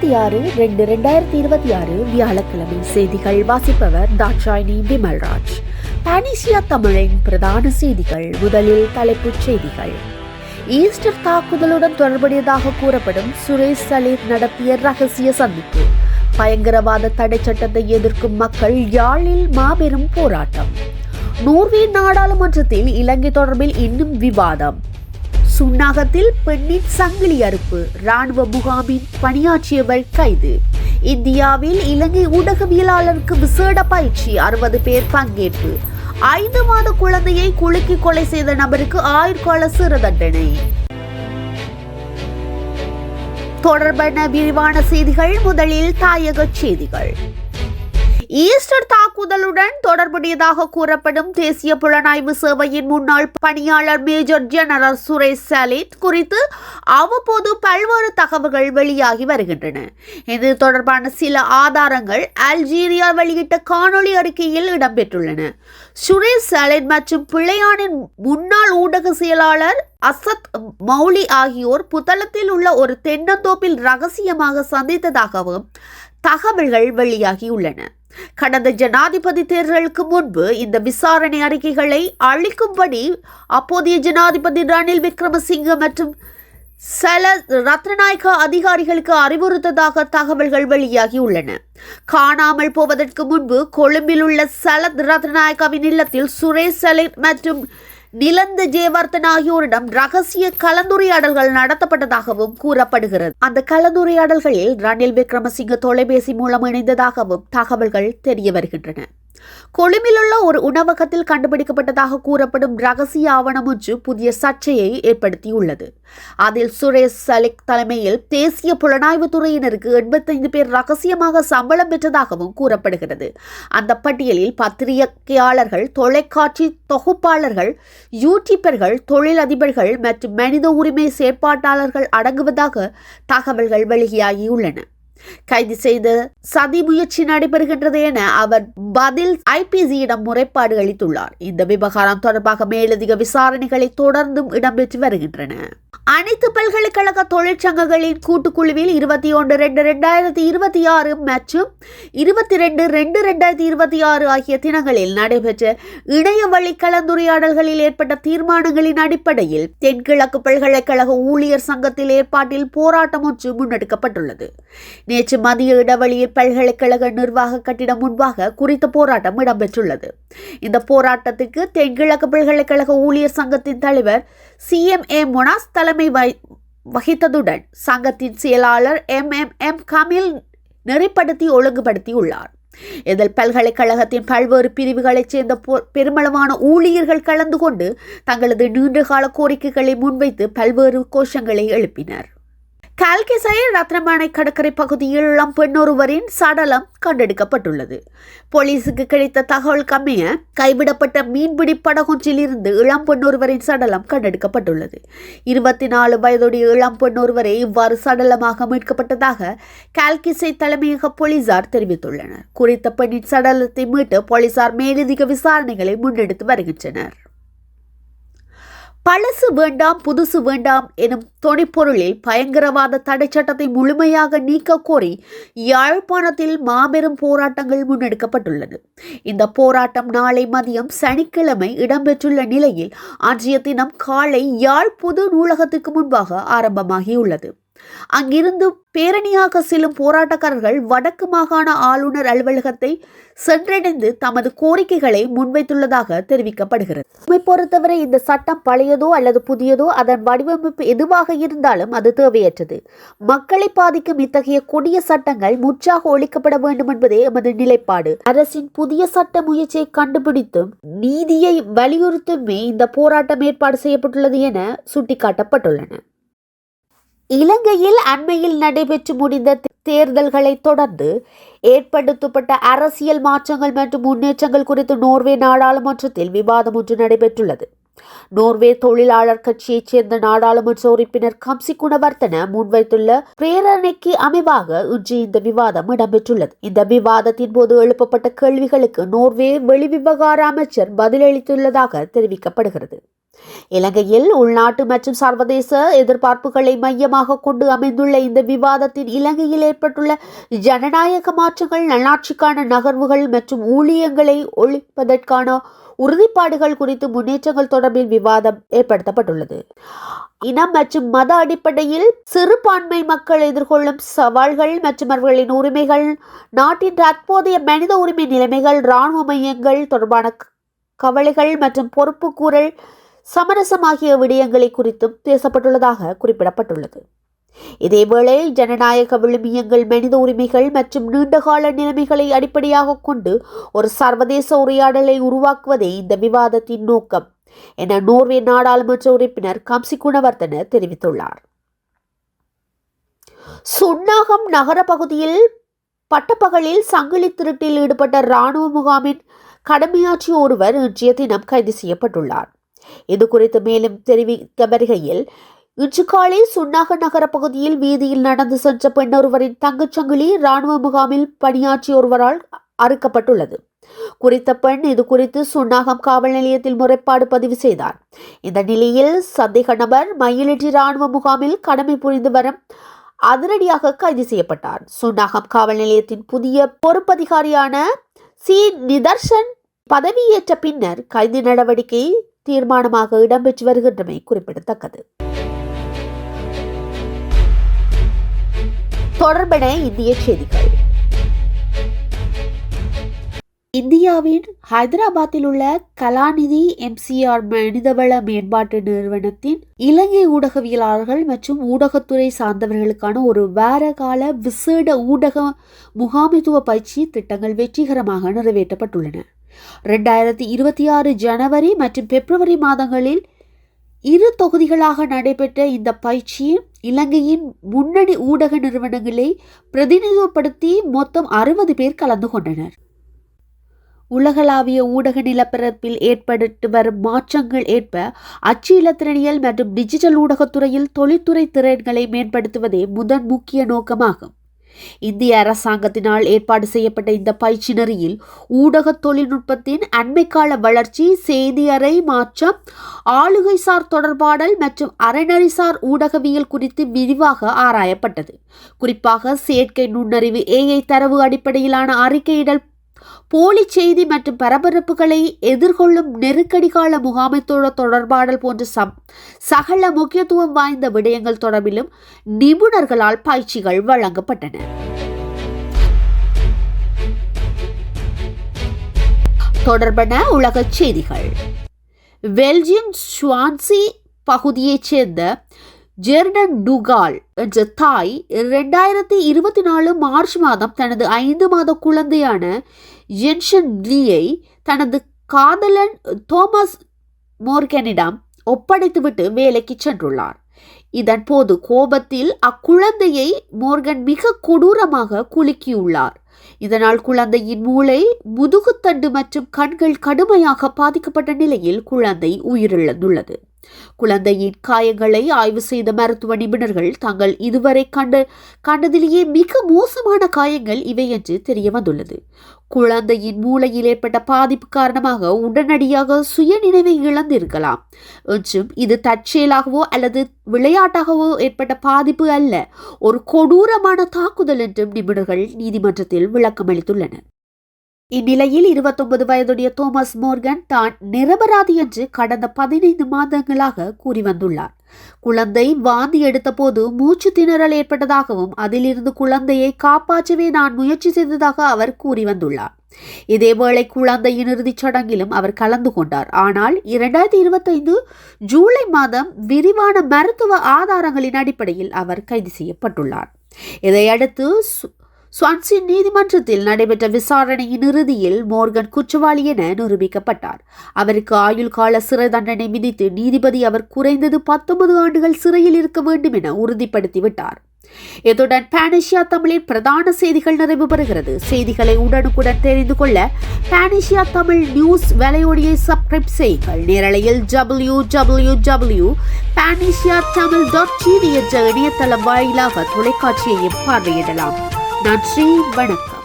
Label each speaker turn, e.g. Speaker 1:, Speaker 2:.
Speaker 1: 26/2/2026 வியாழக்கிழமை செய்திகள் வாசிப்பவர் தாட்சாயினி விமல்ராஜ். பானிசியா தமிழின் பிரதான செய்திகள். முதலில் தலைப்புச் செய்திகள். ஈஸ்டர் தாக்குதலுடன் தொடர்புடையதாக கூறப்படும் சுரேஷ் சலீத் நடத்திய ரகசிய சந்திப்பு. பயங்கரவாத தடை சட்டத்தை எதிர்க்கும் மக்கள் யாழில் மாபெரும் போராட்டம். நோர்வே நாடாளுமன்றத்தில் இலங்கை தொடர்பில் இன்னும் விவாதம். சுன்னாகத்தில் பெண்ணின் சங்கிலி அறுப்பு. இராணுவ முகாமின் பணியாற்றியவர் கைது. இந்தியாவில் இலங்கை ஊடகவியலாளருக்கு விசேட பயிற்சி. 60 பேர் பங்கேற்பு. 5 மாத குழந்தையை குலுக்கி கொலை செய்த நபருக்கு ஆயுட்கால சிறை தண்டனை. தொடர்பான விரிவான செய்திகள். முதலில் தாயக செய்திகள். ஈஸ்டர் தாக்குதலுடன் தொடர்புடையதாக கூறப்படும் தேசிய புலனாய்வு சேவையின் முன்னாள் பணியாளர் மேஜர் ஜெனரல் சுரேஷ் சலீத் குறித்து அவ்வப்போது பல்வேறு தகவல்கள் வெளியாகி வருகின்றன. இது தொடர்பான சில ஆதாரங்கள் அல்ஜீரியா வெளியிட்ட காணொலி அறிக்கையில் இடம்பெற்றுள்ளன. சுரேஷ் சலீத் மற்றும் பிள்ளையானின் முன்னாள் ஊடக செயலாளர் அசத் மௌலி ஆகியோர் புத்தளத்தில் உள்ள ஒரு தென்னந்தோப்பில் ரகசியமாக சந்தித்ததாகவும் தகவல்கள் வெளியாகியுள்ளன. கடந்த ஜனாதிபதி தேர்தலுக்கு முன்பு இந்த விசாரணை அறிக்கைகளை அளிக்கும்படி அப்போதைய ஜனாதிபதி ரணில் விக்ரமசிங்க மற்றும் சலத் ரத்நாயக்கா அதிகாரிகளுக்கு அறிவுறுத்ததாக தகவல்கள் வெளியாகியுள்ளன. காணாமல் போவதற்கு முன்பு கொழும்பில் உள்ள சலத் ரத்நாயக்காவின் இல்லத்தில் சுரேஷ் சலீத் மற்றும் நிலந்த ஜெயவர்தன் ஆகியோரிடம் ரகசிய கலந்துரையாடல்கள் நடத்தப்பட்டதாகவும் கூறப்படுகிறது. அந்த கலந்துரையாடல்களில் ரணில் விக்ரமசிங்க தொலைபேசி மூலம் இணைந்ததாகவும் தகவல்கள் தெரிய வருகின்றன. கொழும்பில் உள்ள ஒரு உணவகத்தில் கண்டுபிடிக்கப்பட்டதாக கூறப்படும் ரகசிய ஆவணம் ஒன்று புதிய சர்ச்சையை ஏற்படுத்தியுள்ளது. அதில் சுரேஷ் சலீத் தலைமையில் தேசிய புலனாய்வு துறையினருக்கு 85 பேர் ரகசியமாக சம்பளம் பெற்றதாகவும் கூறப்படுகிறது. அந்த பட்டியலில் பத்திரிகையாளர்கள், தொலைக்காட்சி தொகுப்பாளர்கள், யூடியூபர்கள், தொழிலதிபர்கள் மற்றும் மனித உரிமை செயற்பாட்டாளர்கள் அடங்குவதாக தகவல்கள் வெளியாகியுள்ளன. கைது செய்த சதி முயற்சி நடைபெறுகின்றது என அவர் பதில் ஐபிசியிடம் முறைப்பாடு அளித்துள்ளார். இந்த விவகாரம் தொடர்பாக மேலதிக விசாரணைகளை தொடர்ந்தும் இடம்பெற்று வருகின்றன. அனைத்து பல்கலைக்கழக தொழிற்சங்கங்களின் கூட்டுக்குழுவில் 21/2/2026 மற்றும் 22/2/2026 ஆகிய தினங்களில் நடைபெற்ற இணைய வழி கலந்துரையாடல்களில் ஏற்பட்ட தீர்மானங்களின் அடிப்படையில் தென்கிழக்கு பல்கலைக்கழக ஊழியர் சங்கத்தில் ஏற்பாட்டில் போராட்டம் ஒன்று முன்னெடுக்கப்பட்டுள்ளது. நேற்று மதிய இடைவெளியில் பல்கலைக்கழக நிர்வாக கட்டிடம் முன்பாக குறித்த போராட்டம் இடம்பெற்றுள்ளது. இந்த போராட்டத்துக்கு தென்கிழக்கு பல்கலைக்கழக ஊழியர் சங்கத்தின் தலைவர் CMA மொனாஸ் தலைமை வகித்ததுடன் சங்கத்தின் செயலாளர் MMM கமில் நெறிப்படுத்தி ஒழுங்குபடுத்தியுள்ளார். இதில் பல்கலைக்கழகத்தின் பல்வேறு பிரிவுகளைச் சேர்ந்த பெருமளவான ஊழியர்கள் கலந்து கொண்டு தங்களது நீண்டகால கோரிக்கைகளை முன்வைத்து பல்வேறு கோஷங்களை எழுப்பினர். கல்கிசை ரத்னமனை கடற்கரை பகுதியில் இளம் பெண்ணொருவரின் சடலம் கண்டெடுக்கப்பட்டுள்ளது. போலீசுக்கு கிடைத்த தகவல் கம்மிய கைவிடப்பட்ட மீன்பிடி படகொன்றில் இருந்து இளம் பெண்ணொருவரின் சடலம் கண்டெடுக்கப்பட்டுள்ளது. 24 வயதுடைய இளம் பெண்ணொருவரை இவ்வாறு சடலமாக மீட்கப்பட்டதாக கல்கிசை தலைமையக போலீசார் தெரிவித்துள்ளனர். குறித்த பெண்ணின் சடலத்தை மீட்டு போலீசார் மேலதிக விசாரணைகளை முன்னெடுத்து வருகின்றனர். பழசு வேண்டாம் புதுசு வேண்டாம் எனும் தொனிப்பொருளில் பயங்கரவாத தடை சட்டத்தை முழுமையாக நீக்க கோரி யாழ்ப்பாணத்தில் மாபெரும் போராட்டங்கள் முன்னெடுக்கப்பட்டுள்ளது. இந்த போராட்டம் நாளை மதியம் சனிக்கிழமை இடம்பெற்றுள்ள நிலையில் அன்றைய தினம் காலை யாழ் பொது நூலகத்துக்கு முன்பாக ஆரம்பமாகியுள்ளது. அங்கிருந்து பேரணியாக செல்லும் போராட்டக்காரர்கள் வடக்கு மாகாண ஆளுநர் அலுவலகத்தை சென்றடைந்து தமது கோரிக்கைகளை முன்வைத்துள்ளதாக தெரிவிக்கப்படுகிறது. பொறுத்தவரை இந்த சட்டம் பழையதோ அல்லது புதியதோ, அதன் வடிவமைப்பு எதுவாக இருந்தாலும் அது தேவையற்றது. மக்களை பாதிக்கும் இத்தகைய கொடிய சட்டங்கள் முற்றாக ஒழிக்கப்பட வேண்டும் என்பதே எமது நிலைப்பாடு. அரசின் புதிய சட்ட முயற்சியை கண்டுபிடித்தும் நீதியை வலியுறுத்துமே இந்த போராட்டம் ஏற்பாடு செய்யப்பட்டுள்ளது என சுட்டிக்காட்டப்பட்டுள்ளன. இலங்கையில் அண்மையில் நடைபெற்று முடிந்த தேர்தல்களை தொடர்ந்து ஏற்படுத்தப்பட்ட அரசியல் மாற்றங்கள் மற்றும் முன்னேற்றங்கள் குறித்து நோர்வே நாடாளுமன்றத்தில் விவாதம் ஒன்று நடைபெற்றுள்ளது. நோர்வே தொழிலாளர் கட்சியைச் சேர்ந்த நாடாளுமன்ற உறுப்பினர் கம்சி குணவர்த்தன முன்வைத்துள்ள பிரேரணைக்கு அமைவாக இன்று இந்த விவாதம் இடம்பெற்றுள்ளது. இந்த விவாதத்தின் போது எழுப்பப்பட்ட கேள்விகளுக்கு நோர்வே வெளிவிவகார அமைச்சர் பதிலளித்துள்ளதாக தெரிவிக்கப்படுகிறது. இலங்கையில் உள்நாட்டு மற்றும் சர்வதேச எதிர்பார்ப்புகளை மையமாக கொண்டு அமைந்துள்ள இந்த விவாதத்தின் இலங்கையில் ஏற்பட்டுள்ள ஜனநாயக மாற்றங்கள், நல்லாட்சிக்கான நகர்வுகள் மற்றும் ஊழியங்களை ஒழிப்பதற்கான உறுதிப்பாடுகள் குறித்து முன்னேற்றங்கள் தொடர்பில் விவாதம் ஏற்படுத்தப்பட்டுள்ளது. இனம் மற்றும் மத அடிப்படையில் சிறுபான்மை மக்கள் எதிர்கொள்ளும் சவால்கள் மற்றும் அவர்களின் உரிமைகள், நாட்டின் தற்போதைய மனித உரிமை நிலைமைகள், இராணுவ மையங்கள் தொடர்பான கவலைகள் மற்றும் பொறுப்புக்கூறல் சமரசம் ஆகிய விடயங்களை குறித்தும் பேசப்பட்டுள்ளதாக குறிப்பிடப்பட்டுள்ளது. இதேவேளை ஜனநாயக விழுமியங்கள், மனித உரிமைகள் மற்றும் நீண்டகால நிலைமைகளை அடிப்படையாக கொண்டு ஒரு சர்வதேச உரையாடலை உருவாக்குவதே இந்த விவாதத்தின் நோக்கம் என நோர்வே நாடாளுமன்ற உறுப்பினர் கம்சி குணவர்த்தன தெரிவித்துள்ளார். சுன்னாகம் நகர பகுதியில் பட்டப்பகலில் சங்கிலி திருட்டில் ஈடுபட்ட இராணுவ முகாமின் கடமையாற்றிய ஒருவர் இன்றைய தினம் கைது செய்யப்பட்டுள்ளார். இது குறித்து மேலும் தெரிவிக்க வருகையில், இன்று காலை சுன்னாக நகர பகுதியில் வீதியில் நடந்து சென்ற பெண்ணொருவரின் தங்கச்சங்கிலி இராணுவ முகாமில் பணியாற்றிய ஒருவரால் அறுக்கப்பட்டுள்ளது. குறித்த பெண் இது குறித்து சுன்னாகம் காவல் நிலையத்தில் முறைப்பாடு பதிவு செய்தார். இந்த நிலையில் சந்தேக நபர் மயிலிட்டி இராணுவ முகாமில் கடமை புரிந்து வரும் அதிரடியாக கைது செய்யப்பட்டார். சுன்னாகம் காவல் நிலையத்தின் புதிய பொறுப்பதிகாரியான சி நிதர்சன் பதவியேற்ற பின்னர் கைது நடவடிக்கை தீர்மானமாக இடம்பெற்று வருகின்றமை குறிப்பிடத்தக்கது. தொடர்பென இந்திய செய்திகள். இந்தியாவின் ஹைதராபாத்தில் உள்ள கலாநிதி MCR மனிதவள மேம்பாட்டு நிறுவனத்தின் இலங்கை ஊடகவியலாளர்கள் மற்றும் ஊடகத்துறை சார்ந்தவர்களுக்கான ஒரு வார கால விசேட ஊடக முகாமைத்துவ பயிற்சி திட்டங்கள் வெற்றிகரமாக நிறைவேற்றப்பட்டுள்ளன. 2026 ஜனவரி மற்றும் பிப்ரவரி மாதங்களில் 2 தொகுதிகளாக நடைபெற்ற இந்த பயிற்சி இலங்கையின் முன்னணி ஊடக நிறுவனங்களை பிரதிநிதித்துவப்படுத்தி மொத்தம் 60 பேர் கலந்து கொண்டனர். உலகளாவிய ஊடக நிலப்பரப்பில் ஏற்பட்டு வரும் மாற்றங்கள் ஏற்ப அச்சு இலத்திரனியல் மற்றும் டிஜிட்டல் ஊடகத்துறையில் தொழில்துறை திறன்களை மேம்படுத்துவதே முதன் முக்கிய நோக்கமாகும். இந்திய அரசாங்கத்தினால் ஏற்பாடு செய்யப்பட்ட இந்த பயிற்சி நெறியில் ஊடக தொழில்நுட்பத்தின் அண்மைக்கால வளர்ச்சி, செய்தியறை மாற்றம், ஆளுகைசார் தொடர்பாடல் மற்றும் அறநெறிசார் ஊடகவியல் குறித்து விரிவாக ஆராயப்பட்டது. குறிப்பாக செயற்கை நுண்ணறிவு, AI தரவு அடிப்படையிலான அறிக்கையிடல், போலி செய்தி மற்றும் பரபரப்புகளை எதிர்கொள்ளும் நெருக்கடி கால முகாமைத்துவ தொடர்பாடல் போன்ற சகல முக்கியத்துவம் வாய்ந்த விடயங்கள் தொடர்பிலும் நிபுணர்களால் பயிற்சிகள் வழங்கப்பட்டன. தொடர்பான உலக செய்திகள். பெல்ஜியம் ஸ்வான்சி பகுதியைச் சேர்ந்த ஜெர்டன் டுகால் என்ற தாய் 2024 மார்ச் மாதம் தனது 5 மாத குழந்தையான ஜென்சன் லீயை தனது காதலன் தோமஸ் மோர்கனிடம் ஒப்படைத்துவிட்டு வேலைக்கு சென்றுள்ளார். இதன் போது கோபத்தில் அக்குழந்தையை மோர்கன் மிக கொடூரமாக குலுக்கியுள்ளார். இதனால் குழந்தையின் மூளை, முதுகுத்தண்டு மற்றும் கண்கள் கடுமையாக பாதிக்கப்பட்ட நிலையில் குழந்தை உயிரிழந்துள்ளது. குழந்தையின் காயங்களை ஆய்வு செய்த மருத்துவ நிபுணர்கள் தாங்கள் இதுவரை கண்டதிலேயே மிக மோசமான காயங்கள் இவை என்று தெரிய வந்துள்ளது. குழந்தையின் மூளையில் ஏற்பட்ட பாதிப்பு காரணமாக உடனடியாக சுயநினைவை இழந்திருக்கலாம் என்றும் இது தற்செயலாகவோ அல்லது விளையாட்டாகவோ ஏற்பட்ட பாதிப்பு அல்ல, ஒரு கொடூரமான தாக்குதல் என்றும் நிபுணர்கள் நீதிமன்றத்தில் விளக்கமளித்துள்ளனர். இந்நிலையில் 29 வயதுடைய தோமஸ் மோர்கன் தான் நிரபராதி என்று கடந்த 15 மாதங்களாக கூறி வந்துள்ளார். குழந்தை வாந்தி எடுத்த போது மூச்சு திணறல் ஏற்பட்டதாகவும் அதிலிருந்து குழந்தையை காப்பாற்றவே நான் முயற்சி செய்ததாக அவர் கூறி வந்துள்ளார். இதேவேளை குழந்தையின் இறுதிச் சடங்கிலும் அவர் கலந்து கொண்டார். ஆனால் 2025 ஜூலை மாதம் விரிவான மருத்துவ ஆதாரங்களின் அடிப்படையில் அவர் கைது செய்யப்பட்டுள்ளார். இதையடுத்து ஸ்வான்சி நீதிமன்றத்தில் நடைபெற்ற விசாரணையின் இறுதியில் மோர்கன் குற்றவாளி என நிரூபிக்கப்பட்டார். அவருக்கு ஆயுள் கால சிறை தண்டனை விதித்து நீதிபதி அவர் குறைந்தது 19 ஆண்டுகள் சிறையில் இருக்க வேண்டும் என உறுதிப்படுத்திவிட்டார். இத்துடன் பானிஷியா தமிழின் பிரதான செய்திகள் நிறைவு பெறுகிறது. செய்திகளை உடனுக்குடன் தெரிந்து கொள்ள பானிஷியா தமிழ் நியூஸ் வலையொலியை சப்ஸ்கிரைப் செய்யுங்கள். நேரலையில் www.panishiatamil.tv என்ற இணையதளம் வாயிலாக தொலைக்காட்சியையும் பார்வையிடலாம். நன்றி, வணக்கம்.